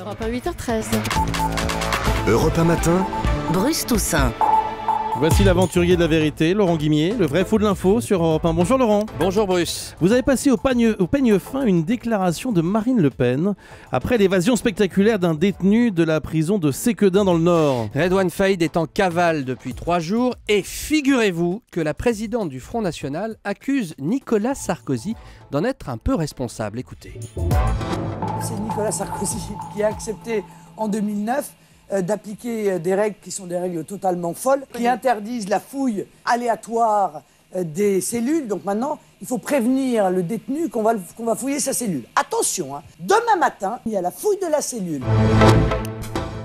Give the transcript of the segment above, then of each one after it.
Europe 1, 8h13. Europe 1 matin, Bruce Toussaint. Voici l'aventurier de la vérité, Laurent Guimier, le vrai fou de l'info sur Europe 1. Bonjour Laurent. Bonjour Bruce. Vous avez passé au peigne fin une déclaration de Marine Le Pen après l'évasion spectaculaire d'un détenu de la prison de Séquedin dans le Nord. Redouane Faïd est en cavale depuis 3 jours et figurez-vous que la présidente du Front National accuse Nicolas Sarkozy d'en être un peu responsable. Écoutez. C'est Nicolas Sarkozy qui a accepté en 2009 d'appliquer des règles qui sont des règles totalement folles, qui interdisent la fouille aléatoire des cellules. Donc maintenant, il faut prévenir le détenu qu'on va fouiller sa cellule. Attention, demain matin, il y a la fouille de la cellule.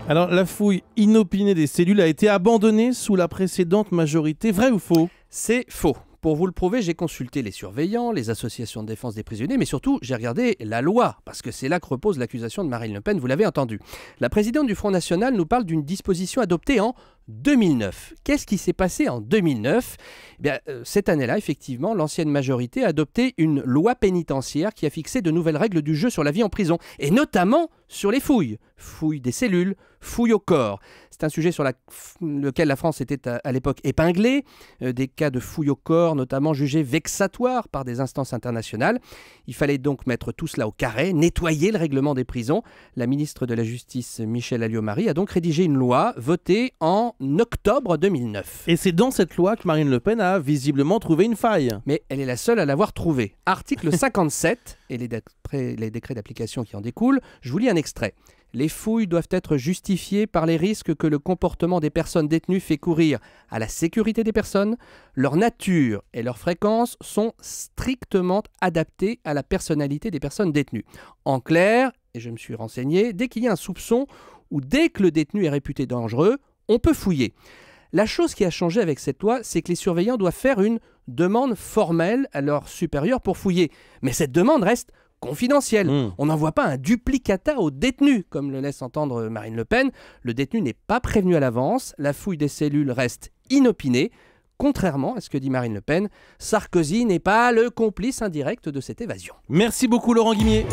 Alors, la fouille inopinée des cellules a été abandonnée sous la précédente majorité. Vrai ou faux? C'est faux. Pour vous le prouver, j'ai consulté les surveillants, les associations de défense des prisonniers, mais surtout, j'ai regardé la loi, parce que c'est là que repose l'accusation de Marine Le Pen, vous l'avez entendu. La présidente du Front National nous parle d'une disposition adoptée en 2009. Qu'est-ce qui s'est passé en 2009 ? Cette année-là, effectivement, l'ancienne majorité a adopté une loi pénitentiaire qui a fixé de nouvelles règles du jeu sur la vie en prison, et notamment sur les fouilles. Fouilles des cellules, fouilles au corps. C'est un sujet sur lequel la France était à l'époque épinglée. Des cas de fouilles au corps, notamment jugés vexatoires par des instances internationales. Il fallait donc mettre tout cela au carré, nettoyer le règlement des prisons. La ministre de la Justice, Michèle Alliot-Marie, a donc rédigé une loi votée en octobre 2009. Et c'est dans cette loi que Marine Le Pen a visiblement trouvé une faille. Mais elle est la seule à l'avoir trouvée. Article 57, et les décrets d'application qui en découlent, je vous lis un extrait. Les fouilles doivent être justifiées par les risques que le comportement des personnes détenues fait courir à la sécurité des personnes. Leur nature et leur fréquence sont strictement adaptées à la personnalité des personnes détenues. En clair, et je me suis renseigné, dès qu'il y a un soupçon ou dès que le détenu est réputé dangereux, on peut fouiller. La chose qui a changé avec cette loi, c'est que les surveillants doivent faire une demande formelle à leurs supérieurs pour fouiller. Mais cette demande reste confidentielle. On n'envoie pas un duplicata au détenu, comme le laisse entendre Marine Le Pen. Le détenu n'est pas prévenu à l'avance. La fouille des cellules reste inopinée. Contrairement à ce que dit Marine Le Pen, Sarkozy n'est pas le complice indirect de cette évasion. Merci beaucoup Laurent Guimier.